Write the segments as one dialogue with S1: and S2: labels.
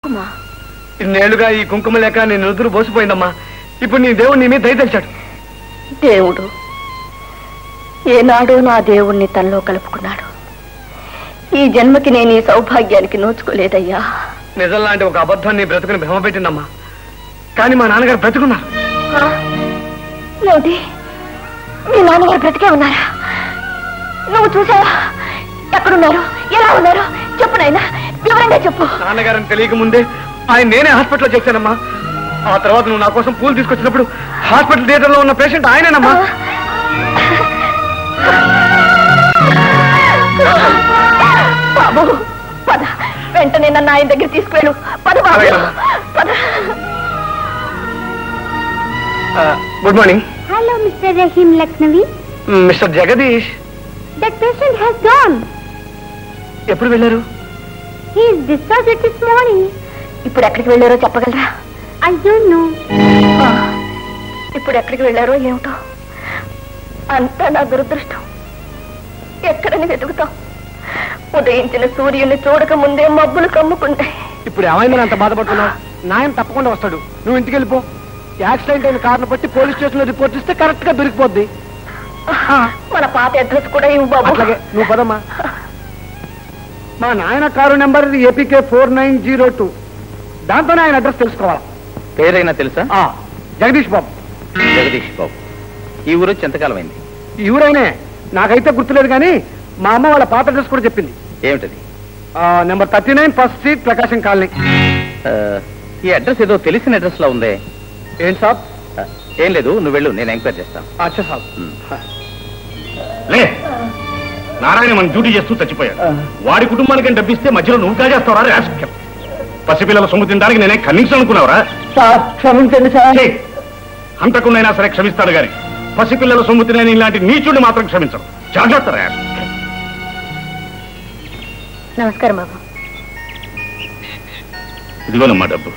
S1: కుంకుమ?
S2: ఇన్నేళ్లుగా ఈ కుంకుమ లేక నేను నుదురు బోసిపోయిందమ్మా. ఇప్పుడు నీ దేవుడు నీ మీద దయ తెలిచాడు.
S1: దేవుడు ఏనాడో నా దేవుణ్ణి తనలో కలుపుకున్నాడు. ఈ జన్మకి నేను ఈ సౌభాగ్యానికి నోచుకోలేదయ్యా.
S2: నిజం లాంటి ఒక అబద్ధం నీ బ్రతుకుని భ్రమ పెట్టిందమ్మా. కానీ మా నాన్నగారు బ్రతుకున్నారు.
S1: ఏమిటి? మీ నాన్నగారు బ్రతికే ఉన్నారా? నువ్వు చూసావా? ఎక్కడున్నారు? ఎలా ఉన్నారు? చెప్పు నాయనా, వివరంగా చెప్పు.
S2: నాన్నగారని తెలియక ముందే ఆయన నేనే హాస్పిటల్లో చేశానమ్మా. ఆ తర్వాత నువ్వు నా కోసం పూలు తీసుకొచ్చినప్పుడు హాస్పిటల్ థియేటర్లో ఉన్న పేషెంట్ ఆయనేనమ్మా.
S1: బాబు పద, వెంటనే నన్ను ఆయన దగ్గర తీసుకువెళ్ళు. పద బాబు, పద.
S2: Good morning.
S3: Hello mister Rahim Lakshmi.
S2: Mister Jagadish.
S3: That patient has gone.
S2: ఎప్పుడు వెళ్ళారు?
S3: He is discharged this morning.
S1: ఇప్పుడు ఎక్కడికి వెళ్ళారో చెప్పగలరా?
S3: I don't know.
S1: ఇప్పుడు ఎక్కడికి వెళ్ళారో ఏమిటో. అంతా నా దురదృష్టం. ఎక్కడని వెతుకుతాం? ఉదయించిన సూర్యుని చూడక ముందే మబ్బులు కమ్ముకున్నాయి.
S2: ఇప్పుడు ఏమైందని అంత బాధపడుతున్నావు? నాయన తప్పకుండా వస్తాడు. నువ్వు ఇంటికి వెళ్ళిపో. యాక్సిడెంట్ అయిన కారణం బట్టి పోలీస్ స్టేషన్ లో రిపోర్ట్ ఇస్తే కరెక్ట్ గా దొరికిపోద్ది.
S1: మన పాత అడ్రస్ కూడా ఇవ్వు బాబు.
S2: అట్లాగే, నువ్వు పదమ్మా. మా నాయన కారు నెంబర్ ఏపీకే 4902. దాంతోనే ఆయన అడ్రస్ తెలుసుకోవాలి.
S4: పేరైనా తెలుసా?
S2: జగదీష్ బాబు.
S4: జగదీష్ బాబు. ఈ ఊరు ఎంతకాలం అయింది?
S2: ఈ ఊరైనే, నాకైతే గుర్తులేదు కానీ మా అమ్మ వాళ్ళ పాత అడ్రస్ కూడా చెప్పింది.
S4: ఏమిటది?
S2: నెంబర్ 39 ఫస్ట్ స్ట్రీట్, ప్రకాశం కాలనీ.
S4: ఈ అడ్రస్ ఏదో తెలిసిన అడ్రస్ లో ఉందే.
S2: ఏంటి సాబ్?
S4: ఏం లేదు, నువ్వు వెళ్ళు, నేను ఎంక్వైరీ చేస్తాను.
S2: అచ్చా సాబ్.
S5: లే, నారాయణ మన డ్యూటీ చేస్తూ చచ్చిపోయాడు. వాడి కుటుంబానికి డబ్బిస్తే మధ్యలో నువ్వు కాజేస్తావరా రాజకీయం? పసిపిల్లల సొమ్ము తినడానికి నేనే కన్నింగ్స్ అనుకున్నావరా?
S2: క్షమించండి సార్.
S5: అంతకున్నైనా సరే క్షమిస్తాడు గాని పసిపిల్లల సొమ్ము తినని ఇలాంటి నీచుడిని మాత్రం క్షమించరు. జాగ్రత్త రా.
S1: నమస్కారం బాబు.
S5: ఇదిగోనమ్మా డబ్బు.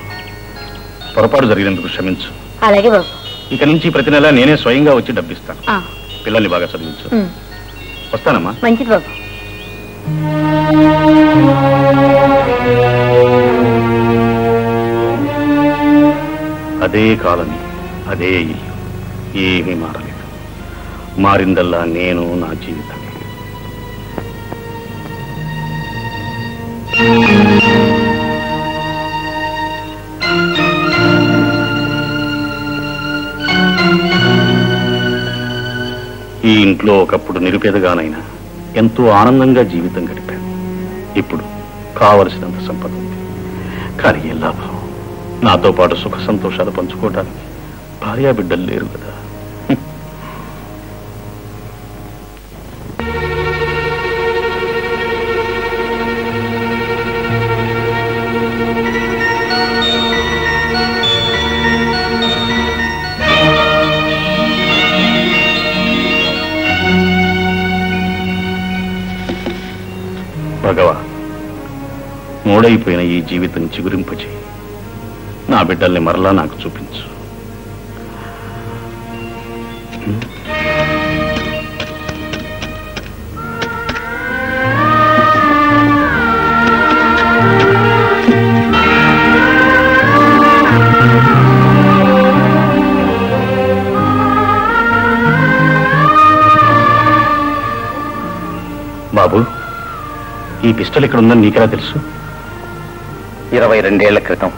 S5: పొరపాటు జరిగినందుకు క్షమించు.
S1: అలాగే బాబు.
S5: ఇక నుంచి ప్రతి నెల నేనే స్వయంగా వచ్చి డబ్బిస్తాను. పిల్లల్ని బాగా చదివించు. వస్తానమ్మా.
S1: మంచిది బాబు.
S5: అదే కాలనీ, అదే ఇల్లు, ఏమీ మారలేదు. మారిందల్లా నేను, నా జీవితం. ఈ ఇంట్లో ఒకప్పుడు నిరుపేదగానైనా ఎంతో ఆనందంగా జీవితం గడిపాను. ఇప్పుడు కావలసినంత సంపద ఉంది. కానీ ఏ లాభం? నాతో పాటు సుఖ సంతోషాలు పంచుకోవడానికి భార్యా బిడ్డలు లేరు కదా. భగవా, మూడైపోయిన ఈ జీవితం చిగురింపచేయి. నా బిడ్డల్ని మరలా నాకు చూపించు. బాబు, ఈ పిస్టల్ ఇక్కడ ఉందని నీకెలా తెలుసు?
S4: 22 ఏళ్ల క్రితం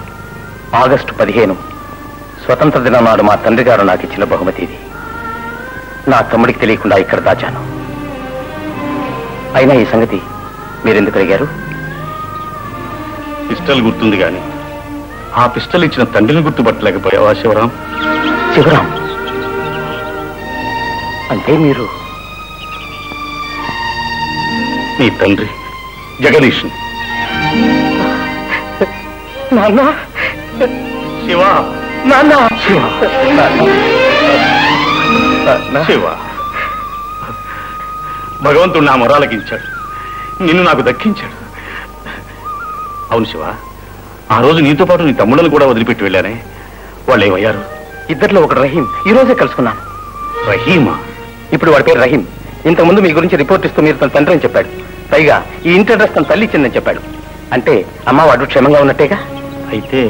S4: ఆగస్టు 15 స్వతంత్ర దినం నాడు మా తండ్రి గారు నాకు ఇచ్చిన బహుమతి ఇది. నా తమ్ముడికి తెలియకుండా ఇక్కడ దాచాను. అయినా ఈ సంగతి మీరెందుకు అడిగారు?
S5: పిస్టల్ గుర్తుంది కానీ ఆ పిస్టల్ ఇచ్చిన తండ్రిని గుర్తుపట్టలేకపోయావా శివరాం?
S4: శివరాం అంటే మీరు
S5: నీ తండ్రి జగదీష్.
S2: నాన్న,
S5: శివ,
S2: నాన్న,
S5: శివ, శివ. భగవంతుడు నా మొరాలకించాడు, నిన్ను నాకు దక్కించాడు. అవును శివ, ఆ రోజు నీతో పాటు నీ తమ్ముళ్ళను కూడా వదిలిపెట్టి వెళ్ళానే, వాళ్ళు ఏమయ్యారు?
S4: ఇద్దరిలో ఒకడు రహీం. ఈ రోజే కలుసుకున్నాను.
S5: రహీమా?
S4: ఇప్పుడు వాడి పేరు రహీం. ఇంతకుముందు మీ గురించి రిపోర్ట్ ఇస్తూ మీరు తన తండ్రి అని చెప్పాడు. పైగా ఈ ఇంటి అడ్రస్ తన తల్లి ఇచ్చిందని చెప్పాడు. అంటే అమ్మ వాడు క్షేమంగా ఉన్నట్టేగా?
S5: అయితే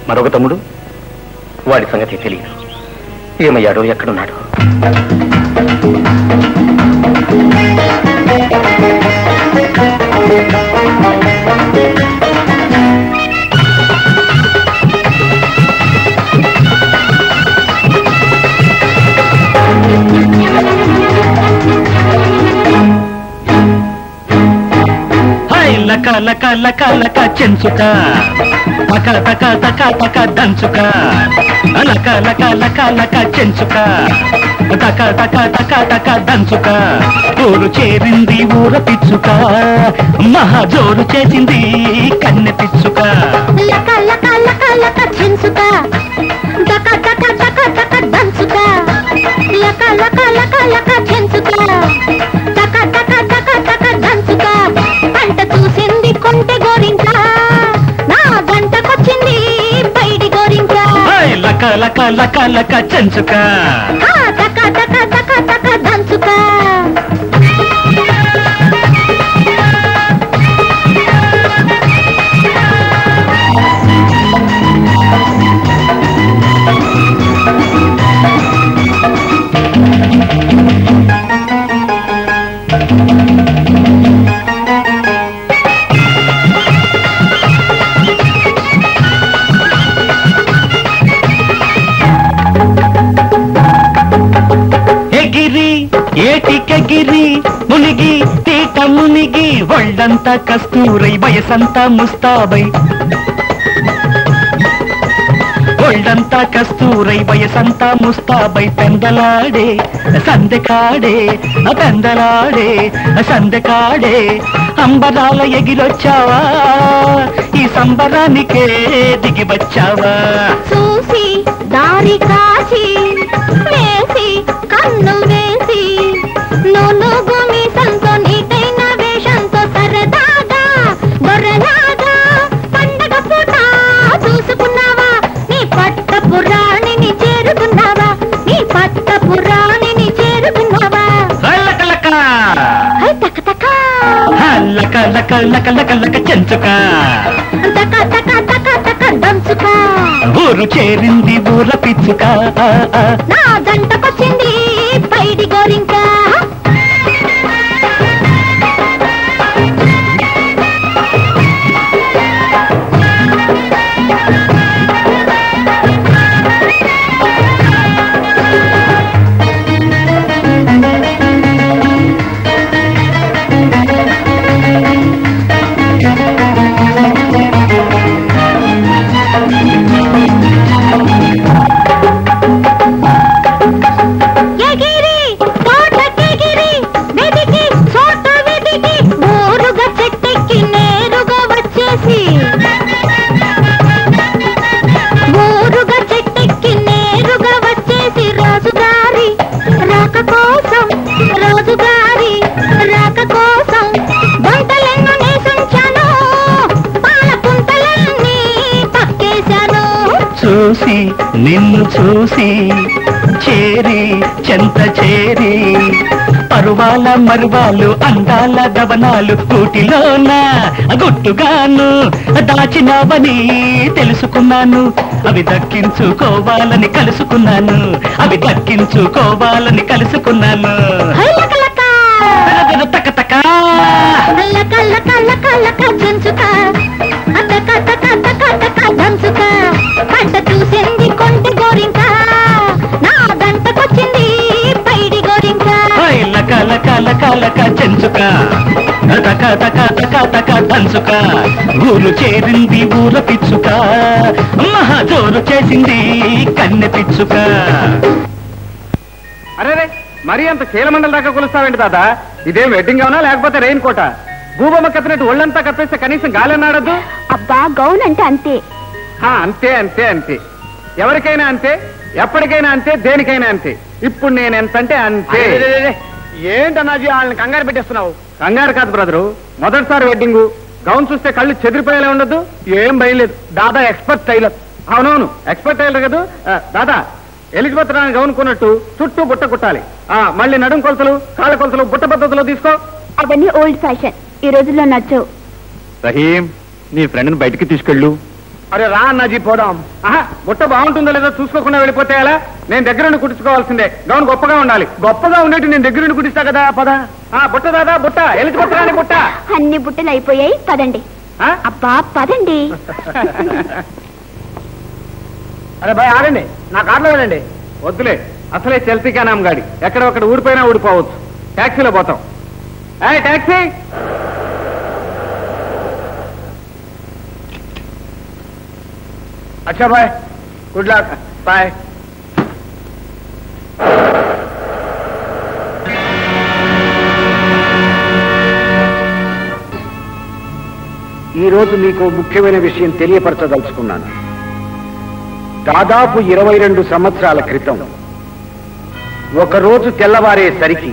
S5: మరొక తమ్ముడు?
S4: వాడి సంగతి తెలియదు. ఏమయ్యాడో, ఎక్కడున్నాడు?
S6: లక లక లక లక చెంచుక తక తక తక తక దంచుక లక లక లక లక చెంచుక తక తక తక తక దంచుక ఊరు చేరింది ఊర పిచ్చుక మహాజోరు చేసింది కన్నె పిచ్చుక
S3: లక లక లక లక చెంచుక తక తక తక తక దంచుక లక లక లక లక చెంచుక తక తక తక తక దంచుక పంట చూసింది కొంటె గోరింక నా గంటకొచ్చింది బయటి గోరింక
S6: లక లక లక లక చెంచుక
S3: తక తక తక తక దంచుక
S6: ఏటికెగిరి మునిగి తీట మునిగి ఒళ్ళంతా కస్తూరై వయసంతా ముస్తాబై ఒళ్ళంతా కస్తూరై వయసంతా ముస్తాబై పెందలాడే సందెకాడే పెందలాడే సందెకాడే అంబరాల ఎగిరొచ్చావా ఈ సంబరానికే దిగి వచ్చావా
S3: చూసి దారి కాచి వేసి కన్ను వేసి నూను భూమి సంతో నీటైన వేషంతో సరదాగా గొర్రెలాగా పండగ పూట చూసుకున్నావా నీ పట్ట పురాణిని చేరుకున్నావా నీ పట్ట పురాణిని చేరుకున్నావా
S6: లక లక
S3: తక తక
S6: లక లక లక లక లక చెంచుక
S3: తక తక తక తక దంచుక
S6: ఊరు చేరింది ఊర పిచ్చుక
S3: నా గంటకొచ్చింది పైడి గోరింక
S6: చూసి నిన్ను చూసి చేరి చెంత చేరి పరువాల మరువాలు అందాల గవనాలు కూటిలోన గుట్టుగాను దాచినావని తెలుసుకున్నాను అవి దక్కించుకోవాలని కలుసుకున్నాను అవి దక్కించుకోవాలని కలుసుకున్నాను తక తక
S3: పంట చూసింది కొంటె గోరింక నా గంటకొచ్చింది పైడి గోరింక
S6: లక లక లక లక చెంచుక తక తక తక తక దంచుక ఊరు చేరింది ఊర పిచ్చుక మహాజోరు చేసింది కన్నె పిచ్చుక
S2: అరే మరీ అంత కీలమండల దాకా కొలుస్తావేంటి దాదా? ఇదేం వెడ్డింగ్ అవునా లేకపోతే రెయిన్ కోట? భూబొమ్మ కప్పినట్టు ఒళ్ళంతా కప్పేస్తే కనీసం గాలన్నాడద్దు.
S3: అబ్బా గౌన్ అంటే అంతే.
S2: అంతే అంతే అంతే, ఎవరికైనా అంతే, ఎప్పటికైనా అంతే, దేనికైనా అంతే. ఇప్పుడు నేను ఎంతంటే అంతే. ఏంటన్నాజీ వాళ్ళని కంగారు పెట్టేస్తున్నావు? కంగారు కాదు బ్రదరు, మొదటిసారి వెడ్డింగ్ గౌన్ చూస్తే కళ్ళు చెదిరిపోయేలా ఉండదు. ఏం భయలేదు, దాదా ఎక్స్పర్ట్ టైలర్. అవునవును ఎక్స్పర్ట్ టైలర్ కదా దాదా. ఎలిజబెత్ రాణి గౌన్ కొన్నట్టు చుట్టూ బుట్ట కుట్టాలి. మళ్ళీ నడుం కొలతలు, కాళ్ళ కొలతలు బుట్ట పద్ధతిలో తీసుకో.
S3: అవన్నీ ఓల్డ్ ఫ్యాషన్, ఈ రోజుల్లో నచ్చవు.
S2: రహీం, నీ ఫ్రెండ్ని బయటికి తీసుకెళ్ళు. అరే రా అన్నాజీ పోదాం. బుట్ట బాగుంటుందో లేదో చూసుకోకుండా వెళ్ళిపోతే ఎలా? నేను దగ్గరుండి కుట్టించుకోవాల్సిందే. గౌన్ గొప్పగా ఉండాలి. గొప్పగా ఉన్నట్టు నేను దగ్గరుండి కుట్టిస్తా కదా. పద. బుట్ట దాదా బుట్ట ఎలిచి పట్టరాని బుట్ట.
S1: అన్ని బుట్టలు అయిపోయాయి, పదండి. అబ్బా పదండి.
S2: అరే భయ్ ఆగండి, నా కార్లో వెళ్ళండి. వద్దులే, అసలే చల్తీకా నామ్ గాడి, ఎక్కడ ఒకటి ఊడిపోయినా ఊడిపోవచ్చు. ట్యాక్సీలో పోతాం. ట్యాక్సీ. अच्छा बाय, गुड लक, बाय. ఈ రోజు మీకు ముఖ్యమైన విషయం తెలియపరచదలుచుకున్నాను. దాదాపు 22 సంవత్సరాల క్రితం ఒకరోజు తెల్లవారేసరికి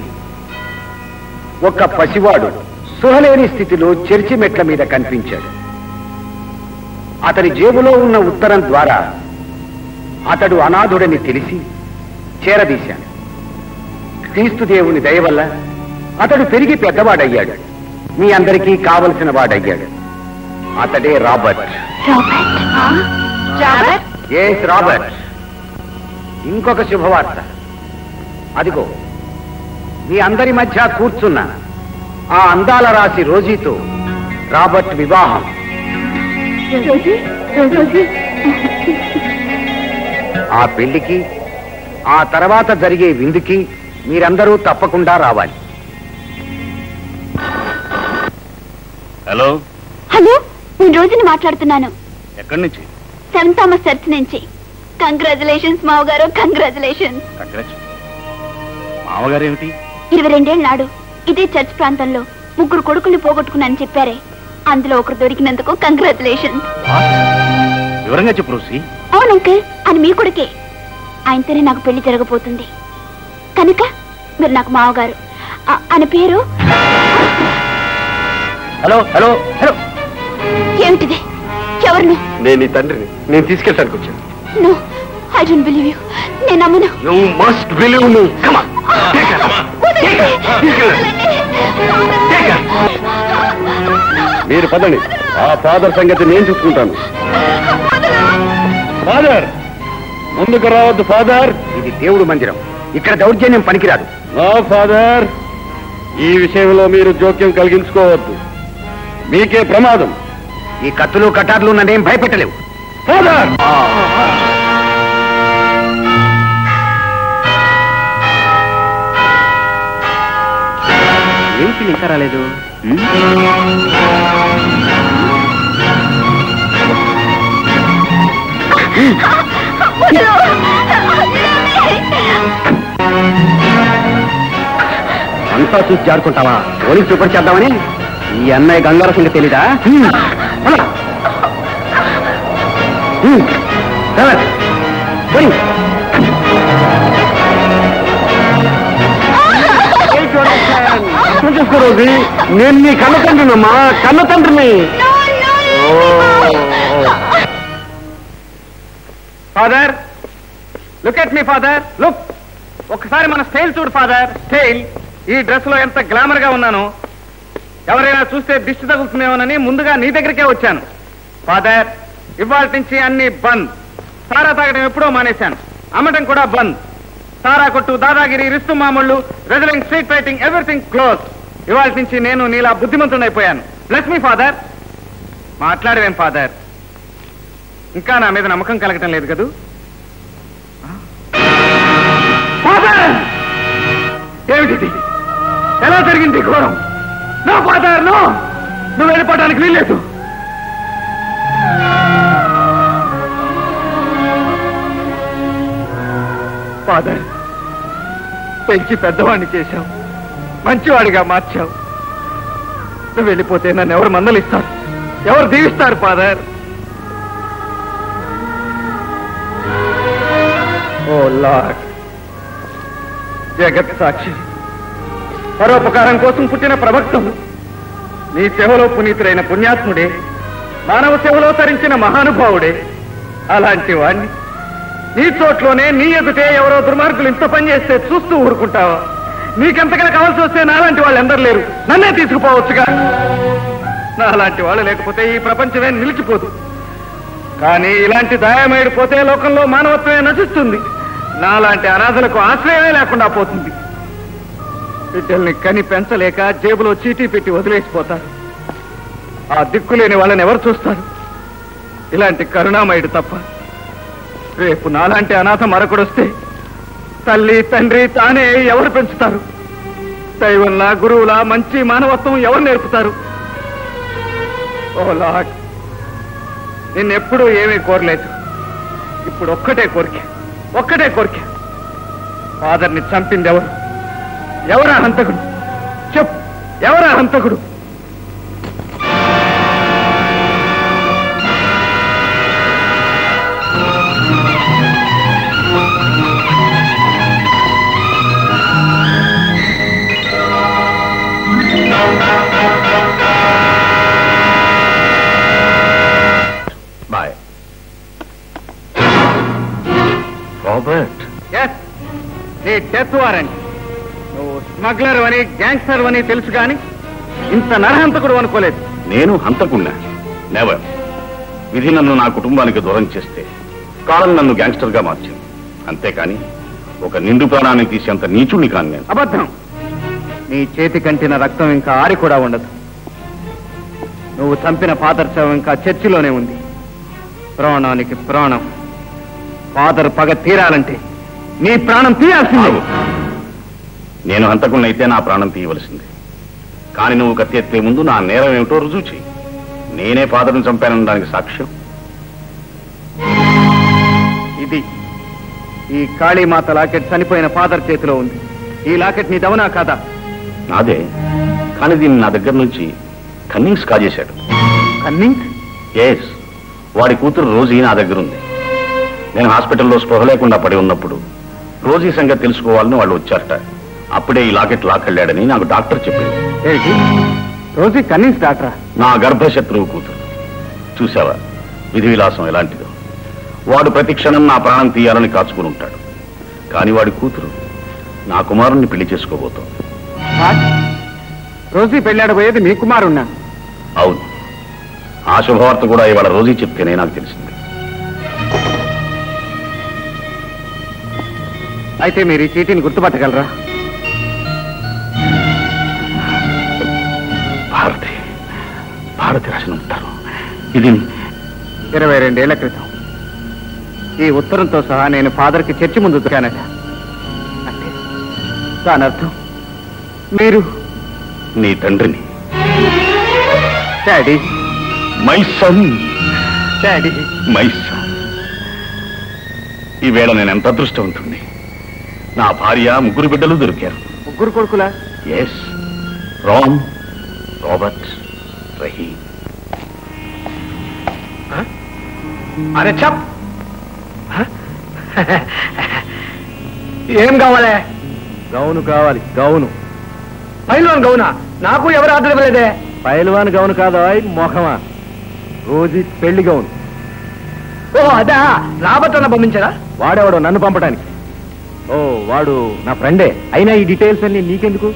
S2: ఒక పసివాడు సుహలేని స్థితిలో చర్చి మెట్ల మీద కనిపించాడు. అతని జేబులో ఉన్న ఉత్తరం ద్వారా అతడు అనాథుడని తెలిసి చేరదీశాను. క్రీస్తు దేవుని దయ వల్ల అతడు పెరిగి పెద్దవాడయ్యాడు. మీ అందరికీ కావలసిన వాడయ్యాడు. అతడే రాబర్ట్. Yes, Robert. ఇంకొక శుభవార్త. అదిగో మీ అందరి మధ్య కూర్చున్న ఆ అందాల రాశి రోజీతో రాబర్ట్ వివాహం. ఆ పెళ్లికి, ఆ తర్వాత జరిగే విందుకి మీరందరూ తప్పకుండా రావాలి.
S5: హలో
S1: హలో, నేను రోజుని మాట్లాడుతున్నాను.
S5: ఎక్కడి నుంచి?
S1: సెవెంత్ థామస్ చర్చ్ నుంచి. కంగ్రాచులేషన్స్ మావగారు, కంగ్రాచులేషన్స్.
S5: మామగారు ఏమిటి?
S1: 22 నాడు ఇదే చర్చ్ ప్రాంతంలో 3 కొడుకుల్ని పోగొట్టుకున్నానని చెప్పారే, అందులో ఒకరు దొరికినందుకు కంగ్రాచులేషన్స్.
S5: వివరంగా చెప్పు రోసి.
S1: అవును అంకుల్, అని మీ కొడుకే. ఆయనతోనే నాకు పెళ్లి జరగబోతుంది కనుక మీరు నాకు మావగారు. ఆయన పేరు.
S4: హలో హలో హలో,
S1: ఏమిటిది? ఎవరు?
S2: నేను నీ తండ్రిని. నేను తీసుకెళ్ళడానికి వచ్చాను.
S1: No, I don't believe you. నేను నమ్మను.
S2: You must believe me. Come on, take her. మీరు పదండి. ఆ ఫాదర్ సంగతి నేను చూసుకుంటాను. ఫాదర్, ముందుకు రావద్దు ఫాదర్. ఇది దేవుడు మందిరం, ఇక్కడ దౌర్జన్యం పనికిరాదు. నో ఫాదర్, ఈ విషయంలో మీరు జోక్యం కలిగించుకోవద్దు. మీకే ప్రమాదం. ఈ కత్తులు కటార్లు నన్నేం భయపెట్టలేవు. ఫాదర్, ఏంటి ఇంకా రాలేదు? అంతా చూసి జారుకుంటావా? పోలీసు రిపోర్ట్ చేద్దామని. ఈ అన్నయ్య గంగార సంగతి తెలీదా? చూసుకోరోజు, నేను నీ కన్న తండ్రినమ్మా, కన్న తండ్రిని. Father, look at me father, look. ఒకసారి మన స్టైల్ చూడు ఫాదర్, స్టైల్. ఈ డ్రెస్ లో ఎంత గ్లామర్ గా ఉన్నాను. ఎవరైనా చూస్తే దిష్టి తగులుతుందేమోనని ముందుగా నీ దగ్గరికే వచ్చాను. ఫాదర్, ఇవాళ నుంచి అన్ని బంద్. సారా తాగడం ఎప్పుడో మానేశాను, అమ్మటం కూడా బంద్. సారా కొట్టు, దాదాగిరి, రిస్తు మామూళ్ళు, wrestling, street fighting, everything close. ఇవాళ నుంచి నేను నీలా బుద్ధిమంతుడైపోయాను. Bless me father. మాట్లాడవేం ఫాదర్? ఇంకా నా మీద నమ్మకం కలగటం లేదు కదూ? ఫాదర్, ఏమిటి? ఎలా జరిగింది ఘోరం? No father, no. నువ్వు వెళ్ళిపోవడానికి వీల్లేదు. ఫాదర్, పెంచి పెద్దవాడిని చేశావు, మంచివాడిగా మార్చావు. నువ్వు వెళ్ళిపోతే నన్ను ఎవరు మందలిస్తారు, ఎవరు దీవిస్తారు ఫాదర్? ఓ లార్డ్, జగత్ సాక్షి, పరోపకారం కోసం పుట్టిన ప్రవక్తం, నీ సేవలో పునీతుడైన పుణ్యాత్ముడే, మానవ సేవలో తరించిన మహానుభావుడే. అలాంటి వాణ్ణి నీ చోట్లోనే, నీ ఎదుటే ఎవరో దుర్మార్గులు ఇంత పని చేస్తే చూస్తూ ఊరుకుంటావా? నీకెంతకైనా కావాల్సి వస్తే నాలాంటి వాళ్ళు ఎందరు లేరు, నన్నే తీసుకుపోవచ్చుగా. నాలాంటి వాళ్ళు లేకపోతే ఈ ప్రపంచమే నిలిచిపోదు. కానీ ఇలాంటి దయామేడు పోతే లోకంలో మానవత్వమే నశిస్తుంది. నాలాంటి అనాథలకు ఆశ్రయమే లేకుండా పోతుంది. బిడ్డల్ని కని పెంచలేక జేబులో చీటీ పెట్టి వదిలేసిపోతారు. ఆ దిక్కులేని వాళ్ళని ఎవరు చూస్తారు? ఇలాంటి కరుణామయుడు తప్ప. రేపు నాలాంటి అనాథ మరొకడొస్తే తల్లి తండ్రి తానే ఎవరు పెంచుతారు? దైవంలా గురువులా మంచి మానవత్వం ఎవరు నేర్పుతారు? ఓ లార్డ్, నిన్నెప్పుడూ ఏమీ కోరలేదు. ఇప్పుడు ఒక్కటే కోరిక. ఫాదర్ని చంపింది ఎవరు? ఎవరా హంతకుడు? చెప్పు, ఎవరా హంతకుడు?
S5: Boy Robert.
S2: ఎస్, నీ డెత్ వారెంట్. నువ్వు స్మగ్లర్ అని గ్యాంగ్స్టర్ అని తెలుసు కానీ ఇంత నరహంతకుడు అనుకోలేదు.
S5: నేను హంతకున్నా? నెవర్. విధి నన్ను నా కుటుంబానికి దూరం చేస్తే కాలం నన్ను గ్యాంగ్స్టర్ గా మార్చింది. అంతేకాని ఒక నిండు ప్రాణాన్ని తీసేంత నీచుణ్ణి కాను నేను.
S2: అబద్ధం. నీ చేతి కంటిన రక్తం ఇంకా ఆరి కూడా ఉండదు. నువ్వు చంపిన ఫాదర్ శవం ఇంకా చర్చిలోనే ఉంది. ప్రాణానికి ప్రాణం. ఫాదర్ పగ తీరాలంటే నీ ప్రాణం తీయాల్సిందే.
S5: నేను హంతకున్నైతే నా ప్రాణం తీయవలసిందే. కానీ నువ్వు కత్తి ఎత్తే ముందు నా నేరం ఏమిటో రుజువు చేయి. నేనే ఫాదర్ని చంపానడానికి సాక్ష్యం
S2: ఇది. ఈ కాళీమాత లాకెట్ చనిపోయిన ఫాదర్ చేతిలో ఉంది. ఈ లాకెట్ నీ దవనా కాదా?
S5: నాదే. కానీ దీన్ని నా దగ్గర నుంచి కన్నింగ్స్ కాజేశాడు.
S2: కన్నింగ్?
S5: ఎస్. వాడి కూతురు రోజీ నా దగ్గర ఉంది. నేను హాస్పిటల్లో స్పృహ లేకుండా పడి ఉన్నప్పుడు రోజీ సంగతి తెలుసుకోవాలని వాళ్ళు వచ్చారట. అప్పుడే ఈ లాకెట్ లాక్కెళ్ళాడని నాకు డాక్టర్ చెప్పింది.
S2: ఏంటి? రోజీ కన్నింగ్స్ డాక్టరా?
S5: నా గర్భశత్రువు కూతురు. చూసావా విధి విలాసం ఎలాంటిదో. వాడు ప్రతి క్షణం నా ప్రాణం తీయాలని కాచుకుని ఉంటాడు. కానీ వాడి కూతురు నా కుమారుణ్ణి పెళ్లి చేసుకోబోతోంది.
S2: రోజీ పెళ్ళాడబోయేది మీ కుమారున్నా?
S5: అవును. ఆ శుభవార్త కూడా ఇవాళ రోజీ చెప్తేనే నాకు తెలిసింది.
S2: అయితే మీరు ఈ చీటీని గుర్తుపట్టగలరా?
S5: భారతి రాసిన ఉంటారు. ఇది
S2: 22 ఏళ్ల క్రితం ఈ ఉత్తరంతో సహా నేను ఫాదర్కి చర్చి ముందు దొరికానట. అంటే దాని అర్థం మీరు
S5: నీ తండ్రిని.
S2: Daddy,
S5: my son.
S2: Daddy,
S5: my son. ఈవేళ నేను ఎంత అదృష్టవంతుణ్ణి. నా భార్య, 3 బిడ్డలు దొరికారు.
S2: 3 కొడుకులా?
S5: ఎస్. రామ్, రాబర్ట్, రహీం.
S2: అరే చప్, ఏం కావాలి? గౌను కావాలి. గౌను. పైల్వాన్ గౌనా? నాకు ఎవరు ఆర్డర్ ఇవ్వలేదే. పైల్వాన్ గౌను కాదు, మోహమా. రోజీ పెళ్లి గౌను. ఓ అదా, రాబర్ట్ అన్న పంపించారా? వాడేవాడు నన్ను పంపడానికి. ఓ వాడు నా ఫ్రెండే. అయినా ఈ డీటెయిల్స్ అన్ని నీకెందుకు?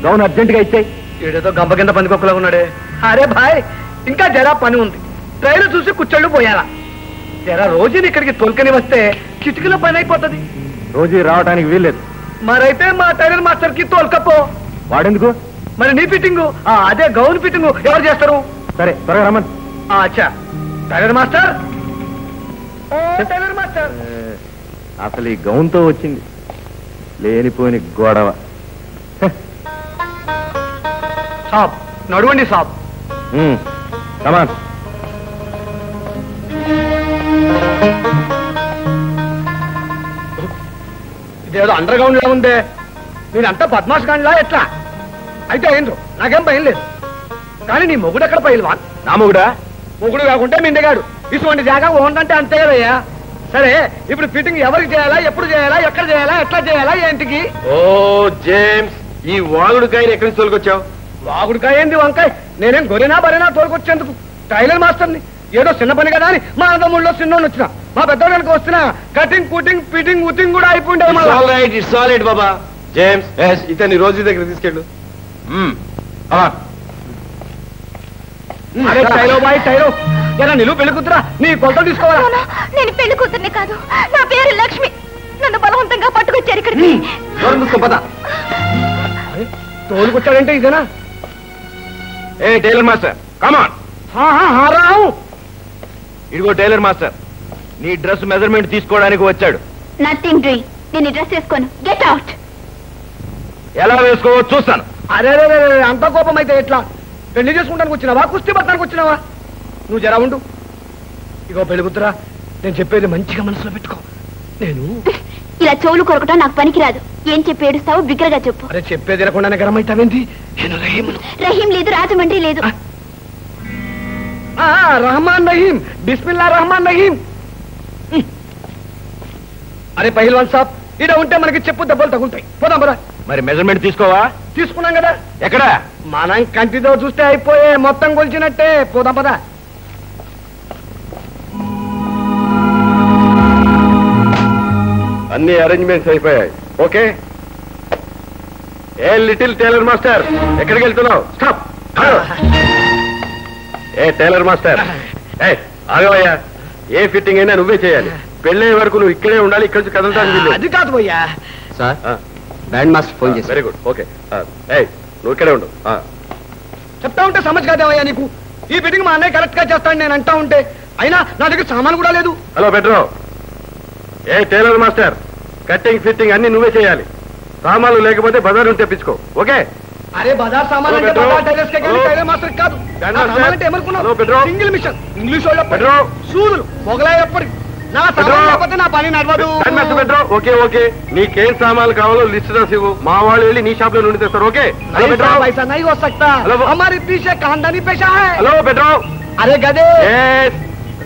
S2: గౌన్ అర్జెంట్ గా ఇచ్చాయి. ఏడేదో గంప కింద పనికొక్కలా ఉన్నాడే. అరే భాయ్, ఇంకా జరా పని ఉంది. ట్రైన్ చూసి కూర్చోళ్ళు పోయాలా? జరా రోజుని ఇక్కడికి తోలుకని వస్తే చిటికలో పని అయిపోతుంది. రోజు రావడానికి వీల్లేదు. మరైతే మా టైలర్ మాస్టర్ కి తోలుకపో. వాడెందుకు? మరి నీ ఫిట్టింగు, అదే గౌన్ ఫిట్టింగు ఎవరు చేస్తారు? సరే త్వరగా రమ్మని. అచ్చా, టైలర్ మాస్టర్. Tailor master. అసలు ఈ గౌన్ తో వచ్చింది లేనిపోని గొడవ. సాబ్ నడవండి సాబ్. కమాన్. ఇదేదో అండర్ గ్రౌండ్ లా ఉందే. నేనంతా పద్మాష్ గాండ్లా ఎట్లా? అయితే అయిండ్రు, నాకేం భయం లేదు. కానీ నీ మొగుడు ఎక్కడ పైల్వాన్? నా మొగుడా? మొగుడు కాకుంటే మిండగాడు. ఇటువంటి జాగా ఓందంటే అంతే కదయ్యా. సరే, ఇప్పుడు ఫిట్టింగ్ ఎవరికి చేయాలా, ఎప్పుడు చేయాలా, ఎక్కడ చేయాలా, ఎట్లా చేయాలా, ఏంటికి? ఓ జేమ్స్, ఈ వాగుడుకాయని ఎక్కడి నుంచి తోలుకొచ్చావు? వాగుడుకాయ ఏంది వంకాయ? నేనేం గొరినా బరినా తోలుకొచ్చేందుకు టైలర్ మాస్టర్ని. ఏదో చిన్న పని కదా అని మా అన్నదమ్ముళ్ళలో చిన్నోళ్ళు వచ్చిన. మా పెద్దోళ్ళకి వస్తున్నా కటింగ్, కుటింగ్, ఫిట్టింగ్, ఉతింగ్ కూడా అయిపోయింది. It's all right Baba. James, ఇతన్ని రోజు దగ్గర తీసుకెళ్ళు. అరే టైలో బాయ్ టైలో ఎలా నిలువు పెళ్లి కూతురా నీ కొలతలు తీసుకోవాలా?
S1: నేను పెళ్లి కూతుర్ని కాదు, నా పేరు లక్ష్మి. నన్ను బలవంతంగా పట్టుకొచ్చారు ఇక్కడికి.
S2: తోలుకొచ్చాడంటే ఇదేనా?
S5: ఏ టైలర్ మాస్టర్ కమాన్.
S2: రావు
S5: ఇదిగో టైలర్ మాస్టర్, నీ డ్రెస్ మెజర్మెంట్ తీసుకోవడానికి వచ్చాడు.
S1: Nothing doing. నేను డ్రెస్ వేసుకోను. Get out.
S5: ఎలా వేసుకోవో చూస్తాను.
S2: అరే అంత కోపం అయితే ఎట్లా? పెళ్లి చేసుకుంటానికి వచ్చినావా, కుస్తీ పడతానికి వచ్చినావా? నువ్వు జరా ఉండు. ఇగో పెళ్లి కూతురా, నేను చెప్పేది మంచిగా మనసులో పెట్టుకో. నేను
S1: ఇలా చెవులు కొరకటం నాకు పనికిరాదు. ఏం చెప్పి ఏడుస్తావు? బిగ్గరగా చెప్పు.
S2: అరే చెప్పేది వినకుండానే గరం అవుతావేంటి?
S1: రహీం లేదు, రాజమండ్రి లేదు.
S2: రహమాన్ రహీం, బిస్మిల్లా రహమాన్ రహీం. అరే పహిల్వాన్ సాబ్, ఈడ ఉంటే మనకి చెప్పు దెబ్బలు తగులుతాయి. పోదాం పదా.
S5: మరి మెజర్మెంట్ తీసుకోవా?
S2: తీసుకున్నాం కదా.
S5: ఎక్కడ?
S2: మనం కంటితో చూస్తే అయిపోయే, మొత్తం కొలిచినట్టే. పోదాం పదా.
S5: అన్ని అరేంజ్మెంట్స్ అయిపోయాయి. ఓకే. ఏ లిటిల్ టైలర్ మాస్టర్, ఎక్కడికి వెళ్తున్నావు? స్టాప్. ఏ టైలర్ మాస్టర్, ఏ ఆగవయ్యా. ఏ ఫిట్టింగ్ అయినా నువ్వే చేయాలి. పెళ్ళే వరకు నువ్వు ఇక్కడే ఉండాలి. ఇక్కడ నుంచి కదలడానికి
S2: అది కాదు పోయా
S7: సార్. బ్యాండ్ మాస్టర్ ఫోన్ చేసి.
S5: Very good. ఓకే. ఏ నువ్వు ఇక్కడే ఉండు.
S2: చెప్తా ఉంటే సమజ్ కాదేవయ్యా నీకు. ఈ ఫిట్టింగ్ మా అన్నయ్య కరెక్ట్ గా చేస్తాను నేను అంటా ఉంటే, అయినా నా దగ్గర సామాన్ కూడా లేదు.
S5: Hello Pedro. ఏ టైలర్ మాస్టర్, కట్టింగ్ ఫిట్టింగ్ అన్ని నువ్వే చేయాలి. సామాన్లు లేకపోతే బజార్ నుంచి తెప్పించుకో. ఓకే.
S2: అరే బజార్ సామాన్ అంటే బజార్ టైలర్స్ కే కానీ టైలర్ మాస్టర్ కాదు. సామాన్ అంటే ఏమనుకున్నావు? Single machine. ఇంగ్లీష్ వాళ్ళు సూదులు మొగలాయప్పటి నా సామాన్ లేకపోతే నా పని నడవదు.
S5: Okay okay. నీకేం సామాన్లు కావాలో లిస్ట్ రాసి ఇవ్వు. మా వాళ్ళు వెళ్ళి నీ షాప్ లో నుండి తెస్తారు. ఓకే.
S2: पैसा नहीं हो सकता. हमारे पीछे खानदानी पेशा है.
S5: Hello petro.
S2: अरे गधे,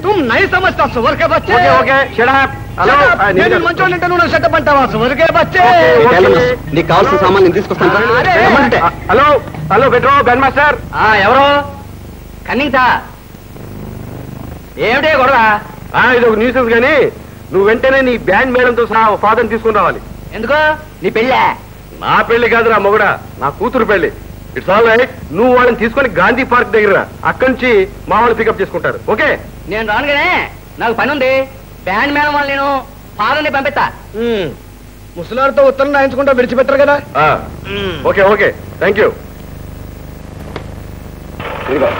S2: तुम नहीं समझता सुवर के बच्चे.
S5: Okay okay. Shut up. Hello
S2: నేను మంచోళ్ళు అంటే నువ్వు సెటప్ అంటావా? సువర్ के बच्चे.
S7: నీకు కావాల్సిన సామాన్ నేను తీసుకొస్తాను.
S5: Hello hello petro, band master.
S7: ఎవరు? కన్నింగ్ ఏమిటే గొడవ?
S5: ఇది ఒక న్యూసెన్స్ గానీ నువ్వు వెంటనే నీ బ్యాండ్ మేడంతో సహా ఫాదర్ తీసుకుని రావాలి.
S7: ఎందుకో? నీ పెళ్ళా?
S5: నా పెళ్లి కాదురా మొగుడా, నా కూతురు పెళ్లి. It's all right. నువ్వు వాళ్ళని తీసుకొని గాంధీ పార్క్ దగ్గర, అక్కడి నుంచి మా వాళ్ళు పికప్ చేసుకుంటారు. ఓకే.
S7: నేను రానుగానే, నాకు పని ఉంది. బ్యాండ్ మేడం వాళ్ళు నేను ఫాదర్ని పంపిస్తా.
S2: ముసలాడితో ఉత్తరం రాయించుకుంటా విడిచిపెట్టరు కదా.
S5: Okay okay. Thank you.
S7: ఇదిగో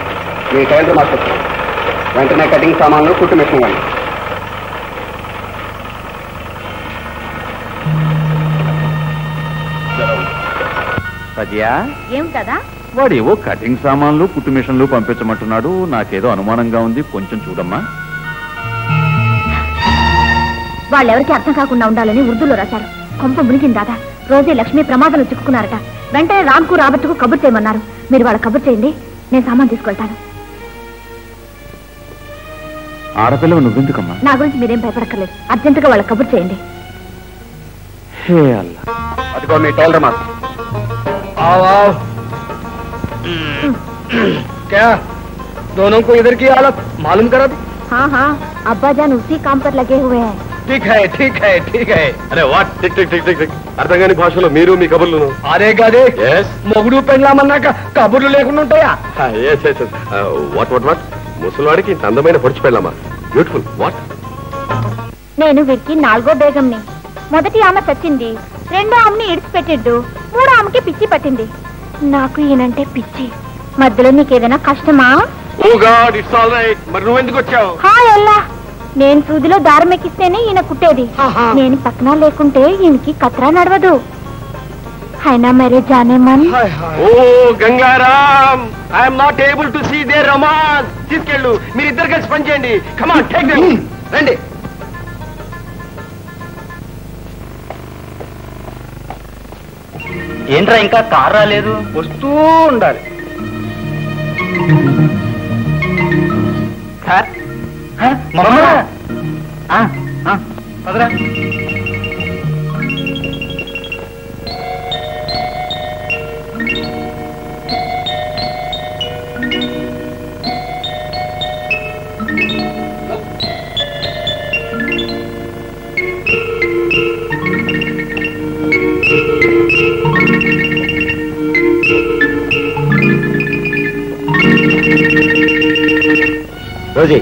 S7: మీ టైలర్ మాస్టర్, వెంటనే కటింగ్ సామాన్లు కుట్టు మిషన్ వాళ్ళు.
S5: సజియా,
S1: ఏం కదా?
S5: వాడు ఏవో కటింగ్ సామాన్లు కుట్టు మిషన్లు పంపించమంటున్నాడు. నాకేదో అనుమానంగా ఉంది, కొంచెం చూడమ్మా.
S1: వాళ్ళెవరికి అర్థం కాకుండా ఉండాలని ఉర్దూలో రాశారు. కొంప మునిగింది దాదా. రోజే లక్ష్మి ప్రమాదంలో చిక్కుకున్నారట. వెంటనే రామ్కు రాబర్ట్కు కబుర్ చేయమన్నారు. మీరు వాళ్ళ కబుర్ చేయండి, నేను సామాన్ తీసుకెళ్తాను.
S5: ఆడపిల్లవు నువ్వెందుకమ్మా?
S1: నా గురించి మీరేం భయపడక్కర్లేదు. అర్జెంటుగా వాళ్ళ కబుర్ చేయండి.
S5: అదిగో మీ టైలర్ మాస్టర్.
S2: क्या दोनों को इधर की हालत मालूम करा दी?
S1: हाँ हाँ, अब्बा जान उसी काम पर लगे हुए हैं.
S2: ठीक है ठीक है ठीक है.
S5: అరే what tick tick tick tick tick. అర్థం కాని భాషలో మీరు మీ కబుర్లు.
S2: అరే గదే, మొగుడు పెళ్ళామన్నాక కబుర్లు లేకుండా ఉంటాయా?
S5: What what what. ముసలివాడికి ఇంత అందమైన పొడిచి పెళ్ళామా? బ్యూటిఫుల్. వాట్?
S1: నేను వీరికి 4వ బేగంని. మొదటి ఆమె చచ్చింది, రెండో ఆమెని ఇడిచిపెట్టిడ్డు, మూడో ఆమెకి పిచ్చి పట్టింది. నాకు ఈయనంటే పిచ్చి. మధ్యలో నీకేదైనా కష్టమా?
S5: ఓ గాడ్, ఇట్స్ ఆల్ రైట్. మరి నువ్వెందుకు వచ్చావు?
S1: హాయ్ అల్లా, నేను సూదిలో దారం ఎక్కిస్తేనే ఈయన కుట్టేది. నేను పక్కన లేకుంటే ఈయనకి కత్రా నడవదు. అయినా మరే జానే మన్.
S5: ఓ Gangaram, I'm not able to see their romance. తీసుకెళ్ళు, మీరిద్దరు కలిసి పనిచేయండి. Come on, take them.
S7: రండి. ఏంట్రా ఇంకా కార్ రాలేదు?
S2: వస్తూ ఉండాలి.
S7: పదరా. రోజీ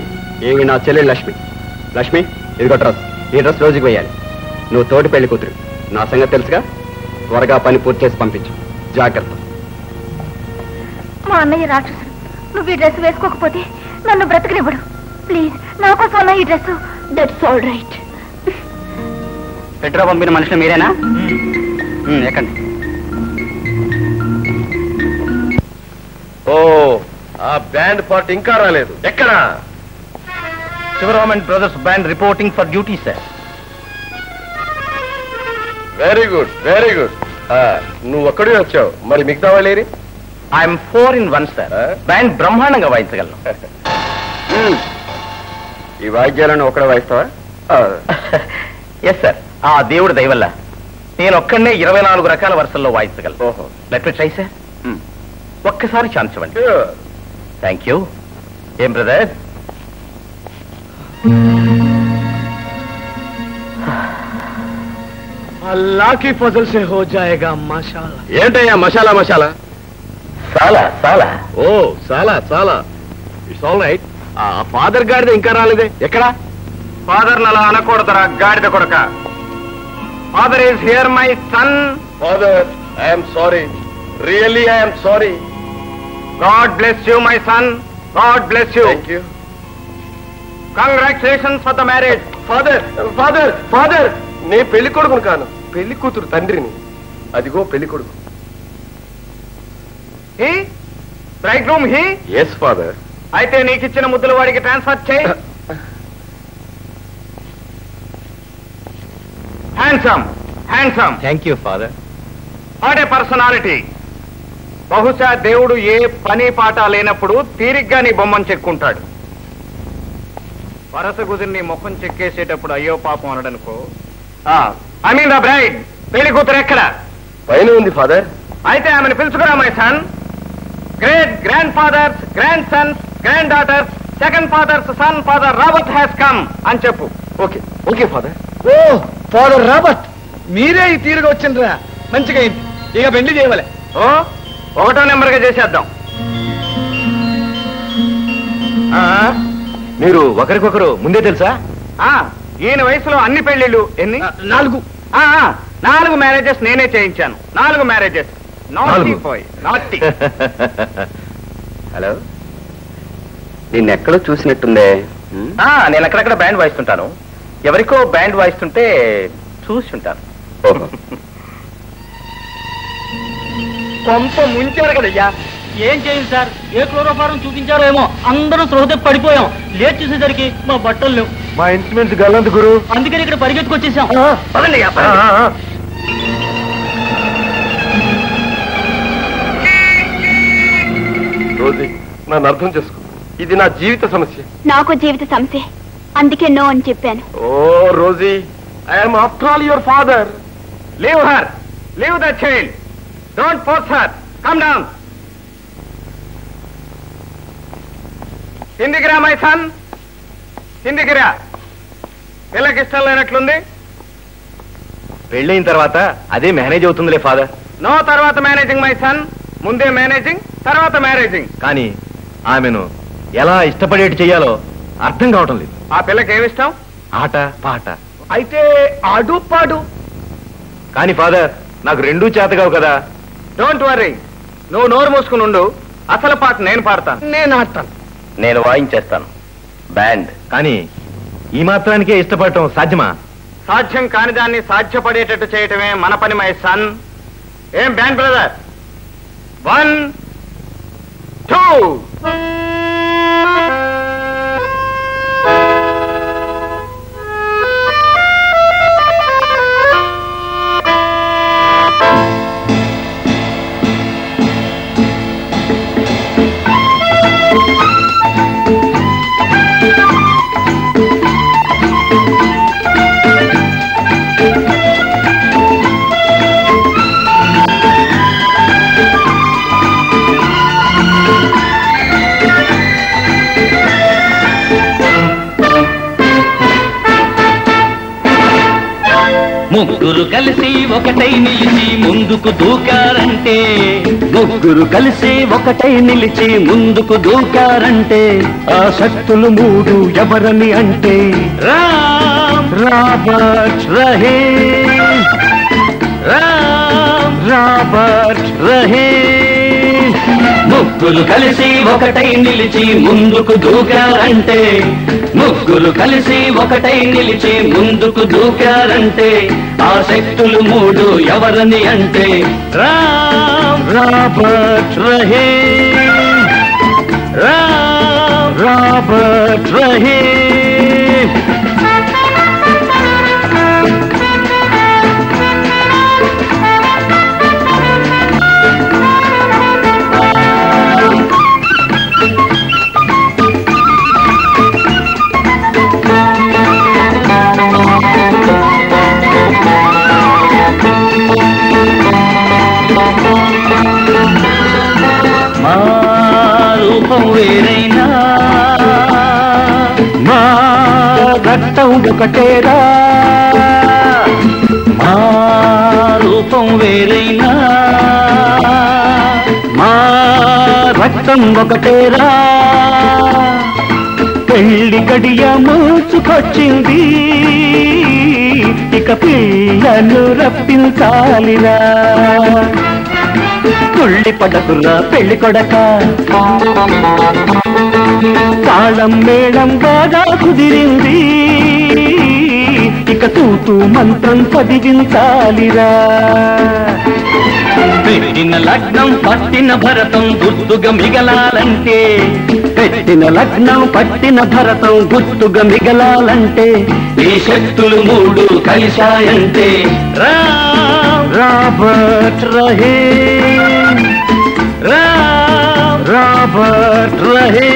S7: ఏమి నా చెల్లెలు లక్ష్మి. లక్ష్మి ఇదిగో డ్రెస్. ఈ డ్రెస్ రోజుకి వేయాలి. నువ్వు తోటి పెళ్లి కూతురు. నా సంగతి తెలుసుగా. త్వరగా పని పూర్తి చేసి పంపించు. జాగ్రత్త.
S1: మా అన్నయ్య రాక్షసుడు. నువ్వు ఈ డ్రెస్ వేసుకోకపోతే నన్ను బ్రతకనివ్వడు. ప్లీజ్ నా కోసం ఈ dress. That's all right.
S2: Petro పంపిన మనుషులు మీరేనా? ఎక్కండి.
S8: ఓ, ఆ బ్యాండ్ పార్టీ ఇంకా రాలేదు. ఎక్కడ?
S4: Shivaram and brothers band reporting for duty sir.
S8: Very good, very good. నువ్వు ఒక్కడే వచ్చావు, మరి మిగతా వాళ్ళేరి?
S4: I'm 4 in 1 sir. బ్యాండ్ బ్రహ్మాండంగా వాయించగలను.
S7: ఈ వాయిద్యాలను ఒకడే వాయిస్తావా?
S4: Yes sir. ఆ దేవుడి దయ వల్ల నేను ఒక్కడనే 24 రకాల వరుసల్లో వాయించగలను.
S8: ఓహో,
S4: లెట్ మీ ట్రై సార్. ఒక్కసారి ఛాన్స్ ఇవ్వండి. Thank you. ఏం బ్రదర్?
S2: अल्लाह की फजल से हो जाएगा माशाल्लाह.
S8: ఏంటయ్యా మసాలా మసాలా?
S4: చాలా చాలా.
S8: ఓ, చాలా చాలా. It's all right. ఆ ఫాదర్ గాడిద ఇంకా రాలేదే. ఎక్కడ?
S2: ఫాదర్ అలా అనకూడదురా గాడిద కొడక. Father is here my son.
S8: Father, I'm sorry, really I'm sorry.
S2: God bless you my son. God bless you.
S8: Thank you.
S2: Congratulations for the marriage.
S8: Father, father, father, నే పెళ్లి కొడుకును కాను, పెళ్లి కూతురు తండ్రిని. అదిగో పెళ్లి కొడుకు.
S2: He bridegroom he.
S8: Yes father.
S2: అయితే నీకు ఇచ్చిన ముద్దులు వాడికి ట్రాన్స్ఫర్ చేయి. Handsome, handsome.
S4: Thank you father.
S2: What a personality. బహుశా దేవుడు ఏ పని పాట లేనప్పుడు తీరిగ్గా నీ బొమ్మను చెక్కుంటాడు. వరస కుదిరి నీ ముఖం చెక్కేసేటప్పుడు అయ్యో పాపం అనడనుకో. I mean the bride. పెళ్లి కూతురు ఎక్కడ?
S8: పైన ఉంది ఫాదర్.
S2: అయితే ఆమెను పిలుచుకురా my son. Great grand fathers, grand sons, grand daughters, second fathers son father Robert has come అని చెప్పు.
S8: Okay, okay father.
S2: Oh father Robert, మీరే ఈ తీరుగా వచ్చిండ్రా. మంచిగా అయింది. ఇక పెళ్లి చేయవలే. ఓ, 1వ నెంబర్గా చేసేద్దాం.
S8: మీరు ఒకరికొకరు ముందే తెలుసా?
S2: ఈయన వయసులో అన్ని పెళ్లిళ్ళు ఎన్ని? 4. 4 మ్యారేజెస్ నేనే చేయించాను. 4 మ్యారేజెస్. నాటి బాయ్, నాటి.
S7: హలో, నిన్నెక్కడో చూసినట్టుందే.
S4: నేను అక్కడక్కడ బ్యాండ్ వాయిస్తుంటాను. ఎవరికో బ్యాండ్ వాయిస్తుంటే చూసి ఉంటాను.
S2: కొంప ముంచారు కదయ్యా.
S6: ఏం చేయండి సార్, ఏ క్లోరోఫారం చూపించారో ఏమో, అందరూ శ్రోత పడిపోయాం. లేట్ చూసేసరికి మా బట్టలు లేవు.
S8: మా ఇన్స్ట్రుమెంట్స్ గల్లందు గురు.
S6: అందుకని ఇక్కడ పరిగెత్తుకొచ్చేసాం.
S2: పదండి.
S8: రోజీ, నన్ను అర్థం చేసుకో. ఇది నా జీవిత సమస్య.
S1: నాకు జీవిత సమస్య, అందుకే నో అని చెప్పాను.
S8: Oh Rosie, I'm after all your father.
S2: Leave her, leave the child. Don't force her. Come down. కిందికి రా మై సన్, కిందికి రా. పిల్లకి ఇష్టం లేనట్లుంది.
S4: పెళ్ళైన తర్వాత అదే మేనేజ్ అవుతుందిలే ఫాదర్.
S2: నో తర్వాత మేనేజింగ్ మై సన్. ముందే మేనేజింగ్, తర్వాత మ్యారేజింగ్.
S4: కానీ ఆమెను ఎలా ఇష్టపడేట్టు చెయ్యాలో అర్థం కావటం లేదు.
S2: ఆ పిల్లకి ఏమిష్టం?
S4: ఆట పాట.
S2: అయితే ఆడు పాడు.
S4: కానీ ఫాదర్, నాకు రెండూ చేతగావు కదా.
S2: డోంట్ వరీ, నువ్వు నోరు మూసుకుని ఉండు. అసలు పాట నేను పాడతాను. నేను ఆడతాను.
S4: నేను వాయించేస్తాను బ్యాండ్. కానీ ఈ మాత్రానికే ఇష్టపడటం సాధ్యమా?
S2: సాధ్యం కాని దాన్ని సాధ్యపడేటట్టు చేయటమే మన పని మై సన్. ఏం బ్యాండ్ బ్రదర్? 1, 2.
S6: ముగ్గురు కలిసి ఒకటై నిలిచి ముందుకు దూకారంటే ముగ్గురు కలిసి ఒకటై నిలిచి ముందుకు దూకారంటే
S9: ఆ శక్తులు మూడు ఎవరని అంటే
S6: రామ్
S9: రాబర్ట్ రహే రాబర్ట్ రహే
S6: ముగ్గురు కలిసి ఒకటై నిలిచి ముందుకు దూకారంటే ముగ్గురు కలిసి ఒకటై నిలిచి ముందుకు దూకారంటే ఆ శక్తులు మూడు ఎవరని అంటే రామ్
S9: రాబర్ట్ రహే రాబర్ట్ రహే
S6: మా రూపం వేరైనా
S9: మా రక్తం ఒకటేరా
S6: మా రూపం వేరైనా
S9: మా రక్తం ఒకటేరా పెళ్లి గడియ మూచుకొచ్చింది ఇక పిల్లను రప్పించాలిరా తుళ్ళి పడకురా పెళ్లి కొడక తాళం మేళం బాగా కుదిరింది ఇక తూతూ మంత్రం చదివించాలిరా
S6: పెట్టిన లగ్నం పట్టిన భరతం గుర్తుగా మిగలాలంటే
S9: పెట్టిన లగ్నం పట్టిన భరతం గుర్తుగా మిగలాలంటే
S6: ఈ శక్తులు మూడు కలిశాయంటే రామ్
S9: రాబర్ట్ రహే రాబర్ట్ రహే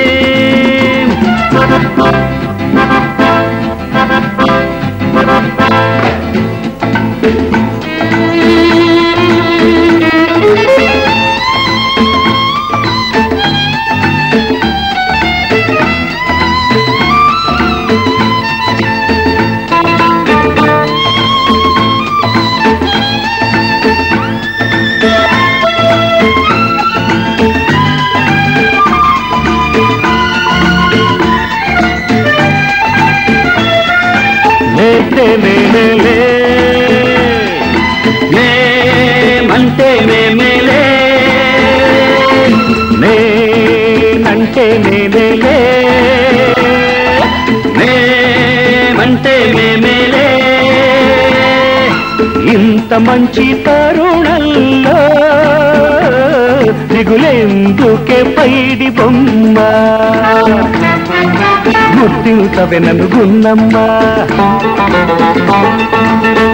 S6: మేమంటే మేమేలే
S9: నేనంటే నేనేలే
S6: మేమంటే మేమేలే
S9: ఇంత మంచి తరుణంలో దిగులేందుకే పైడి బొమ్మ గుర్తించవెననుగున్నమ్మా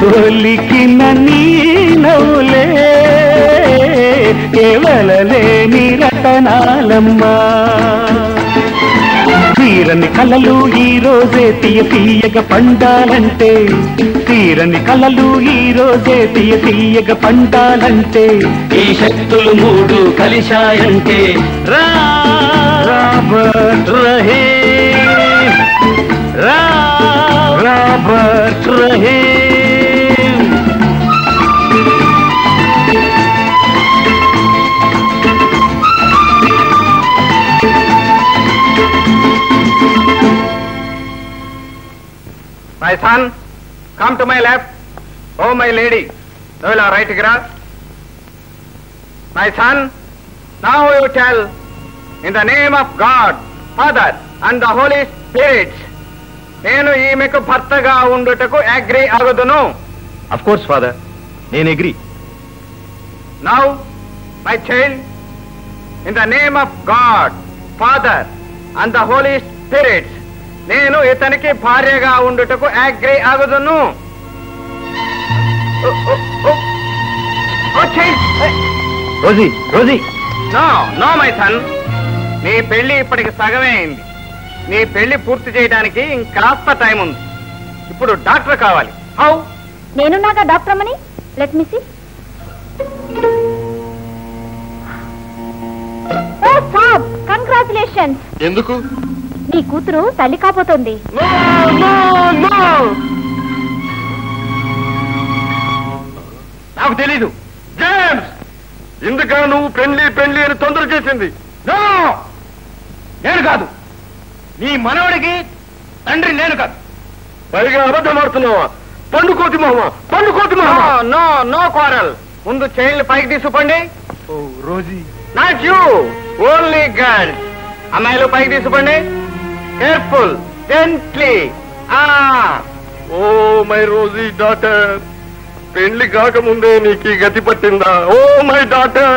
S9: ఒలికిన నీ నవ్వులే కేవలలేని రతనాలమ్మా తీరని కలలు ఈ రోజే తీయగా పండాలంటే తీరని కలలు ఈ రోజే తీయగా పండాలంటే
S6: ఈ శక్తులు మూడు కలిశాయంటే
S9: రాబర్ట్ రహే రాబర్ట్ రహే
S2: My son, come to my left. Oh, my lady. You will right here. My son, now you tell, in the name of God, Father, and the Holy Spirit, నేను ఈమెకు భర్తగా ఉండుటకు అగ్రీ అగుదును.
S7: Of course, father. నేను agree.
S2: Now, my child, in the name of God, Father, and the Holy Spirit, నేను ఇతనికి భార్యగా ఉండుటకు agree అగుదును.
S7: Rosie Rosie
S2: no no my son, నీ పెళ్లి ఇప్పటికి సగమే అయింది. నీ పెళ్లి పూర్తి చేయడానికి ఇంకాస్త టైం ఉంది. ఇప్పుడు డాక్టర్ కావాలి. హౌ?
S1: నేనున్నాగా డాక్టర్ అమ్మని. Let me see. ఓ సాబ్, కంగ్రాచులేషన్స్.
S8: ఎందుకు?
S1: నీ కూతురు తల్లి కాబోతోంది.
S2: నాకు తెలీదు.
S8: జేమ్స్, ఇందుక నువ్వు పెళ్లి పెళ్లి అని తొందర చేసింది?
S2: నేను కాదు, నీ మనవడికి తండ్రి నేను కాదు.
S8: పైగా అబద్ధమాడుతున్నావా? పండుకోతి మామ, పండుకోతి మామ.
S2: No no quarrel. ముందు చైల్డ్ పైకి తీసుకుపండి.
S8: Rosie,
S2: not you, only girls. అమ్మాయిలు పైకి తీసుకుపండి. Careful, gently.
S8: Oh my Rosie daughter, పెళ్లి కాకముందే నీకు గతి పట్టిందా? ఓ మై డాటర్,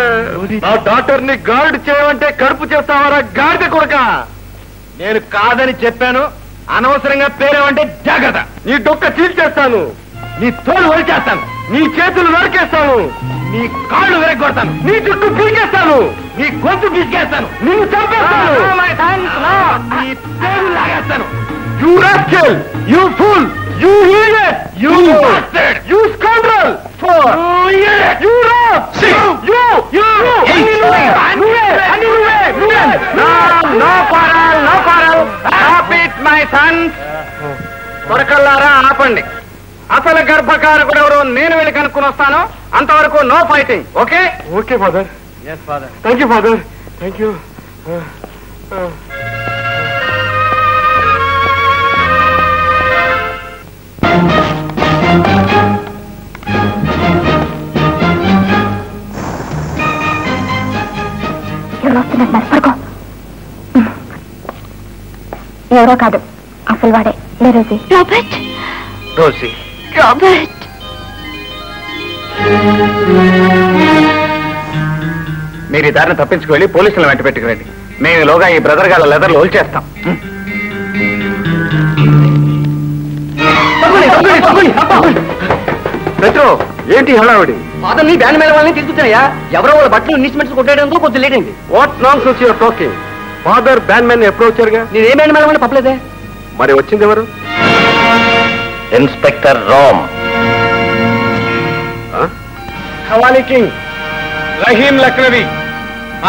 S8: ఆ డాటర్ ని గార్డ్ చేయమంటే కడుపు చేస్తావారా గాడిద కొడక?
S2: నేను కాదని చెప్పాను. అనవసరంగా పేరేమంటే జాగ్రత్త.
S8: నీ డొక్క చీల్చేస్తాను,
S2: నీ తోలు వలిచేస్తాను,
S8: నీ చేతులు నరికేస్తాను,
S2: నీ కాళ్ళు విరగొడతాను,
S8: నీ జుట్టు పీకేస్తాను,
S2: నీ గొంతు పిసికేస్తాను,
S8: నిన్ను చంపేస్తాను,
S2: నీ పేరు లాగేస్తాను.
S8: You rascal, you fool, you idiot, you bastard, you scoundrel, you rap,
S2: కొరకల్లారా ఆపండి. అసలు గర్భకారకుడు ఎవరో నేను వెళ్ళి కనుక్కుని వస్తాను. అంతవరకు no fighting. Okay?
S8: Okay father.
S2: Yes father.
S8: Thank you father, thank you.
S1: ఎవరో కాదు, అసలు వాడే. రోజీ. రాబర్ట్.
S2: రోజీ.
S1: రాబర్ట్.
S2: మీరు ఈ దారిని తప్పించుకు వెళ్ళి పోలీసులను వెంట పెట్టుకురండి. మేము ఈలోగా ఈ బ్రదర్ గాల లెదర్లు ఓల్చేస్తాం.
S8: పెట్రో, ఏంటి హడావిడి?
S7: ఫాదర్ని బ్యాన్ మీద వాళ్ళని తీసుకొచ్చానయ్యా. ఎవరో వాళ్ళ బట్టలు ఇన్వెస్ట్మెంట్స్ కొట్టేయడంతో కొంచెం లేట్ అయింది.
S8: What non sense you're talking? Father ban man ఎప్పుడు వచ్చారుగా?
S7: నేనే బ్యాన్ మీద వాళ్ళని పప్పలేదే.
S8: మరి వచ్చింది ఎవరు?
S4: ఇన్స్పెక్టర్ రామ్.
S2: ఖవాలీ కింగ్, రహీం లక్నవీ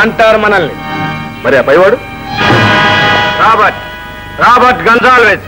S2: అంటారు మనల్ని.
S8: మరి ఆ పైవాడు?
S2: Robert, Robert గంజాల్వెస్.